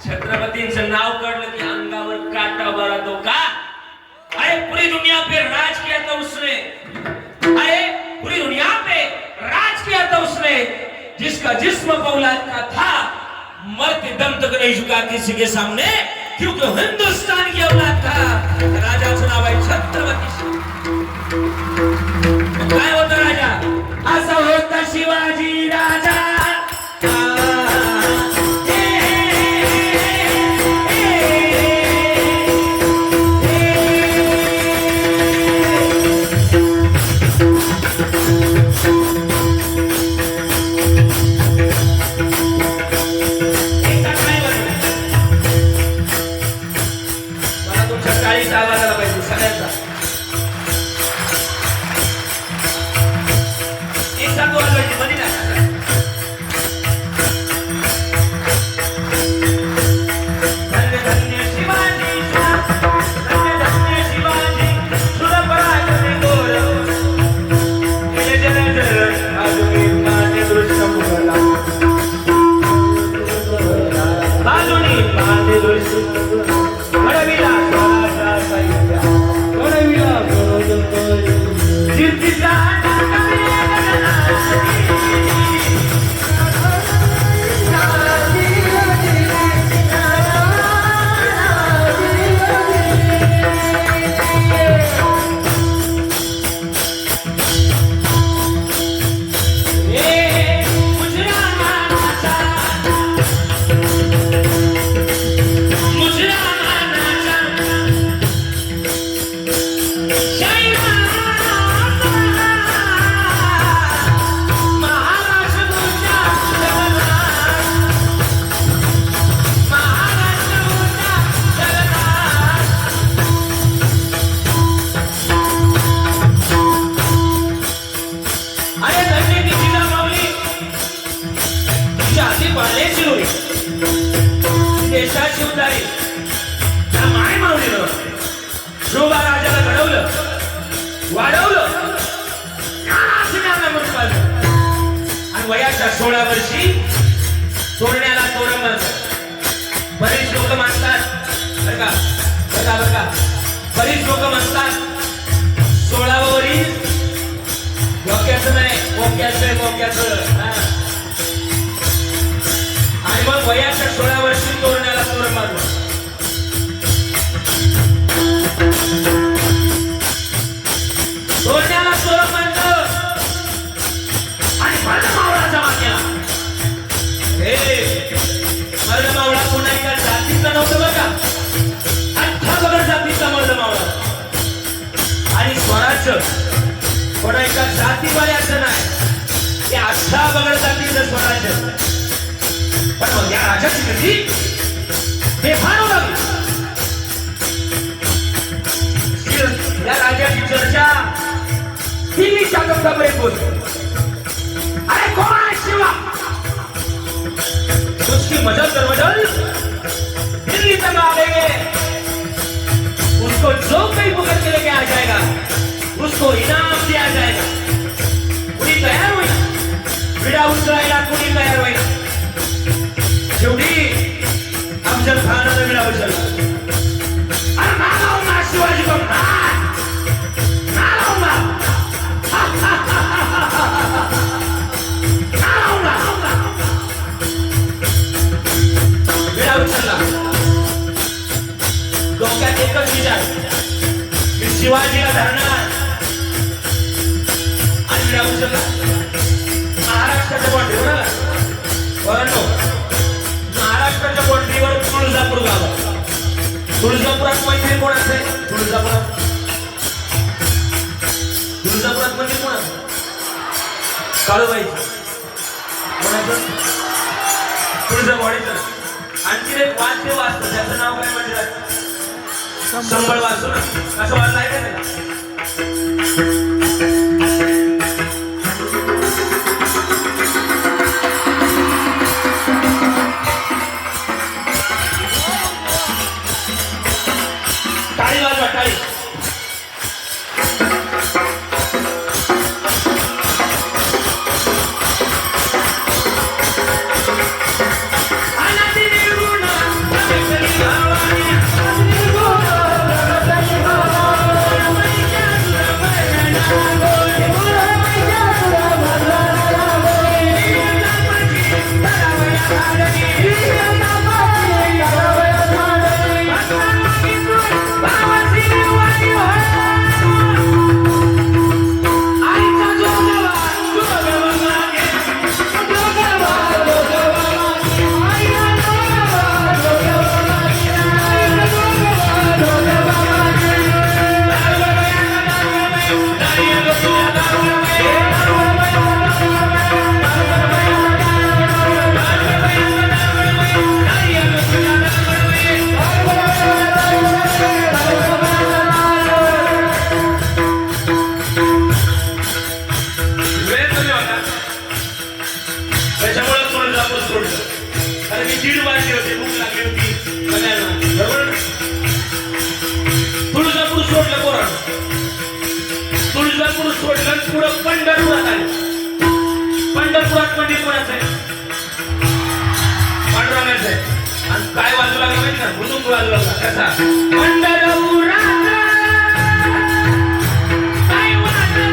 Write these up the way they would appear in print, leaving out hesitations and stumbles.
छत्रपतींचं नाव काढलं की अंगावर काटा भरा तो का? अरे पूरी दुनिया पे राज किया था उसने, अरे पूरी दुनिया पे राज किया था उसने, जिसका जिस्म फौलाद का था, मरते दम तक नहीं झुका किसी के सामने, क्योंकि हिंदुस्तान की औलाद था. राजाचं नाव आहे छत्रपती. काय होता राजा? असा होता शिवाजी राजा. शोभा राजाला घडवलं, वाढवलं आणि वयाच्या 16 वर्षी सोडण्याला तोरण बांधलं. बरेच लोक म्हणतात बरं का बरीच लोक म्हणतात 16वं वरील डोक्याचं नाही मोक्याचं आणि मग वयाच्या 16 वर्षी तोरण्याला तोरण बांधलं. तोरण्याला तोरण बांधलं आणि मर्दमावळा जमा केला. मर्दमावळा कोणा एका जातीचा नव्हतं बरं का, 18 बगर जातीचा मर्दमावळा. आणि स्वराज्य कोणा एका जातीवाल्याचं नाही, ते 18 बगर जातीचं स्वराज्य. पण मग या राजाची गती हे फार लागली. या राजाची चर्चा दिल्लीच्या दत्तापर्यंत पोहोचली. अरे कौन है शिवा? उसकी मजल कर मजल दिल्ली तक आ गए. उसको जो कहीं पकड़ के लेके आ जाएगा उसको इनाम दिया जाएगा. कुणी तयार होईल विडा उचलायला, कुणी तयार होईल. शेवटी अफजल खानाला विडा उचलला. अरे ना लावूंगा शिवाजी को, ना लावूंगा, विडा उचलला. डोक्यात एकच विचार, मी शिवाजीला धरणार. आणि विडा उचलला. महाराष्ट्राच्या बॉर्डरीवर महाराष्ट्राच्या बॉर्डरीवर तुळजापूर गाव. तुळजापुरात मंदिर कोणाचं आहे? तुळजापुरात मंदिर कोणाचं? काळूबाईचं. कोणाचं? तुळजाभवानीचं. आणखी एक वाद्य वाजतं, त्याचं नाव काय मंदिरात? संबळ वाजतो ना, असं वाजलं आहे का? टाळी वाजवा, टाळी. अनादी निर्गुण मंदिर कोणाचं आहे? पांडुरंगाचं आहे. आणि काय वाजू लागला माहिती का? मृदुंग वाजू लागला. कसा? पंढरपुरात काय वाजत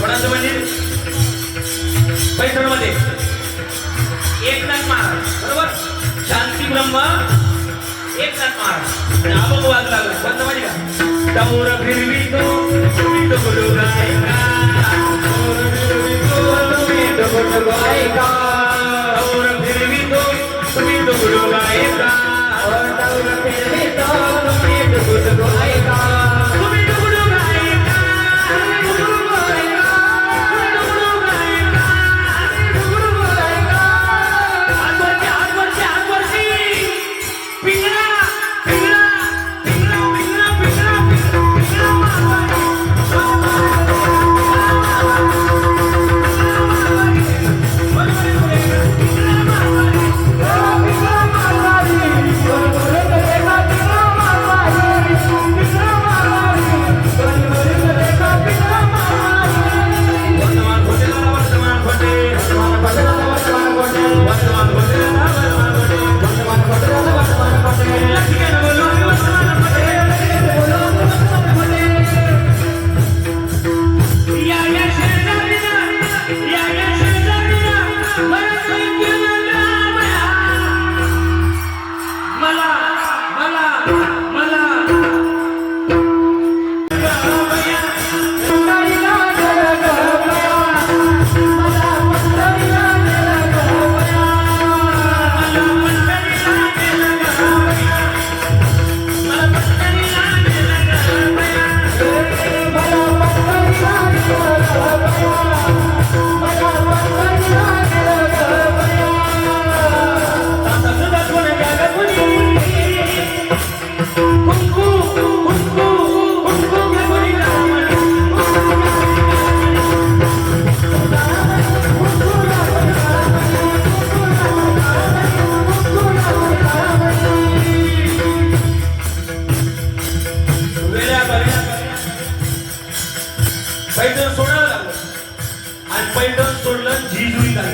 कोणाचं मंदिर? पैठणमध्ये एकनाथ महाराज, बरोबर? शांती ब्रह्म एकनाथ महाराज. आणि अभंग वाजू लागला. कोणता माहिती का? डौर फिरवितो तुम्ही तो गुरु गायका, डौर फिरवितो तुम्ही तो गुरु गायका, डौर फिरवितो तुम्ही तो गुरु गायका, डौर फिरवितो तुम्ही तो गुरु गायका, तुम्ही तो गुरु गायका, पैठण सोडायला लागलं आणि पैठण सोडलं जेजुरी काय.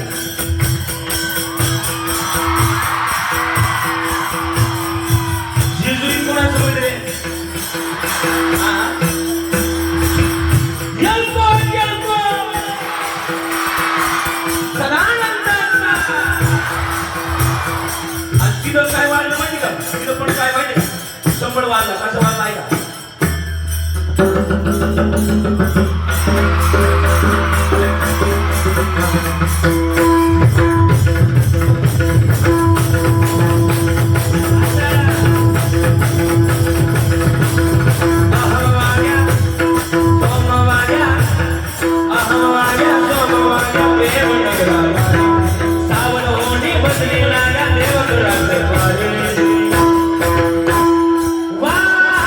जेजुरी कोणाचं मंदिर आहे? तिथं काय वाढलं माहिती का? तिथं पण काय माहिती का? संबळ वाढला. कसं वाढला आहे का? वाह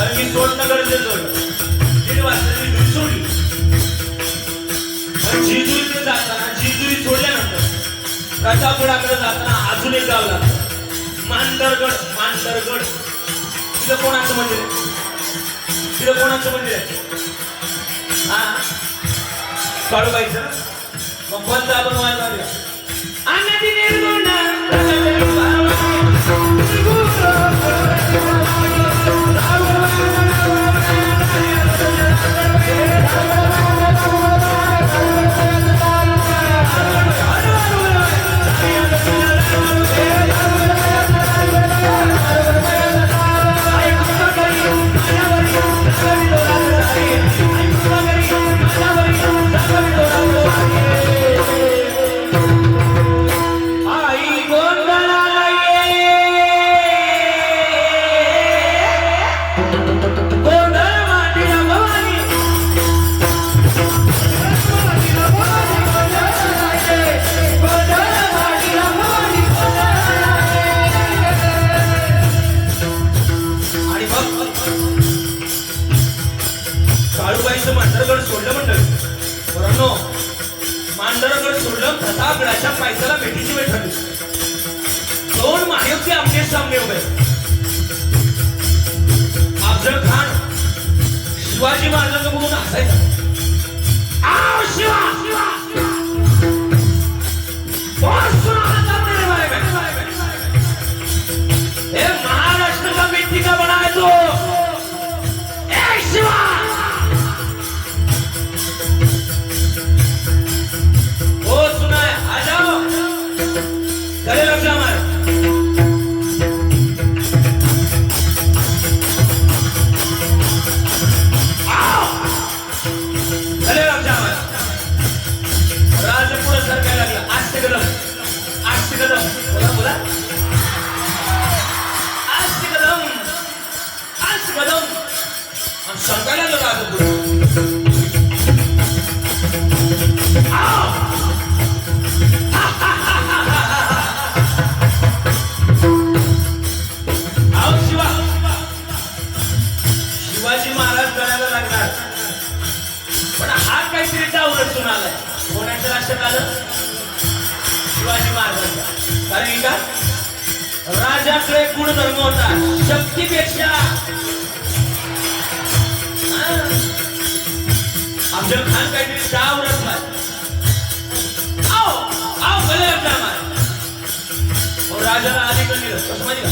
आणि मी सोडणं गरजेचं होतं. 3 वाजता मी जेजुरी सोडली. आणि जेजुरीकडे जाताना जेजुरी सोडल्यानंतर प्रतापगडाकडे जाताना अजून एक गाव लागतं मांडरगड. मांडरगड तिथं कोणाचं मंदिर आहे? तिथं कोणाचं मंदिर आहे? हा काळूबाईचं. मग कोणतं आपण व्हायला काळूबाईचं मांडरगड सोडलं म्हणलं. बरोनो मांडरगड सोडलं. प्रतापगडाच्या पायथ्याला भेटीची वेळ ठरली. 2 महायुद्धी आमने सामने उभे. अफजल खान शिवाजी महाराजांना बघून हसायचा. आओ शिवा शिवा हे महाराष्ट्र का मिट्टी का बना है तो शिवा. ओ सुना है, आ जाओ गले लग जाओ हमारे. गले लग जाओ हमारे. राजपुर सरकार लागला. आस्ते कदम बोला बोला. आस्ते कदम हम सरकारला लागलो. राजपुर शिवाजी महाराज गडाला लागणार. पण हा काहीतरी डावलट सुनालाय. कोणाच्या लक्षात आलं? शिवाजी महाराजांचा. कारण का राजाकडे गुणधर्म होता शक्तीपेक्षा. अफजल खान काहीतरी डाव रचला. आओ आओ गले लग और राजाला अधिक दिलं. कसं माहिती का?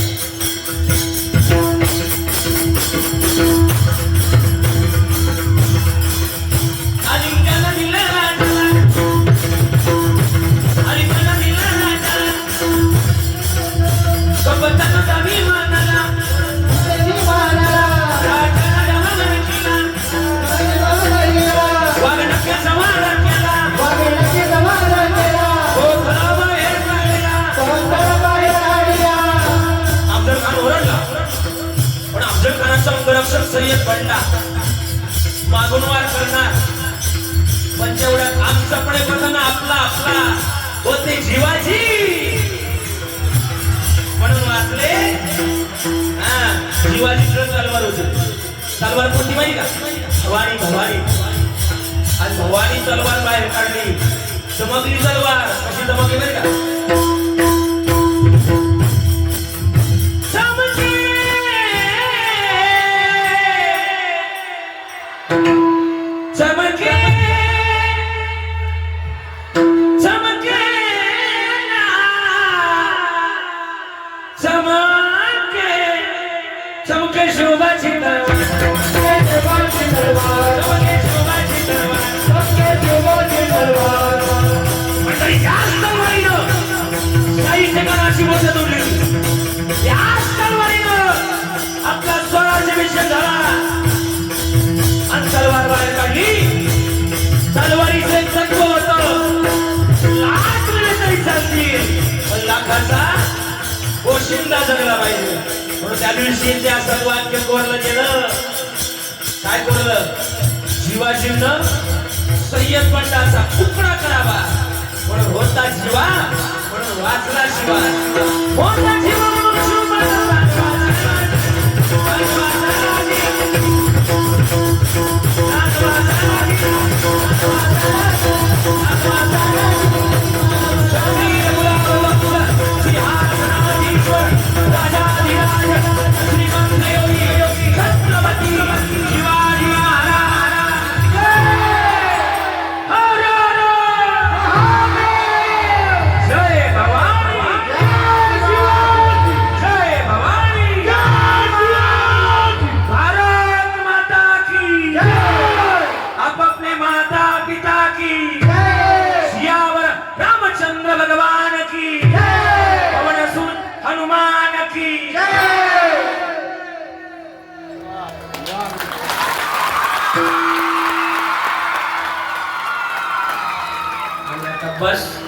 सय्यद बनला. मागून वार करणार. पण तेवढ्यात आमचा पडे बघा ना आपला आपला होते जीवाजी म्हणून वाचले. जीवाजीकडे तलवार होती. तलवार कोणती माहिती का? भवानी. भवानी आज भवानी तलवार बाहेर काढली. चमकली तलवार. कशी चमकली माहिती का? आपला स्वराज्य विषय झाला आणि तलवार बाहेर काढली. तलवारीचे तत्व होतं लाख वेळे तरी चालतील पण लाखाचा पोशिंदा जगला पाहिजे. म्हणून त्या दिवशी ते असं वाक्य कोरलं गेलं. काय कोरलं? शिवाजीनं सय्यद बंडाचा तुकडा करावा म्हणून होता जीवा म्हणून वाचला शिवा. होता जीवा म्हणून शिव आता बस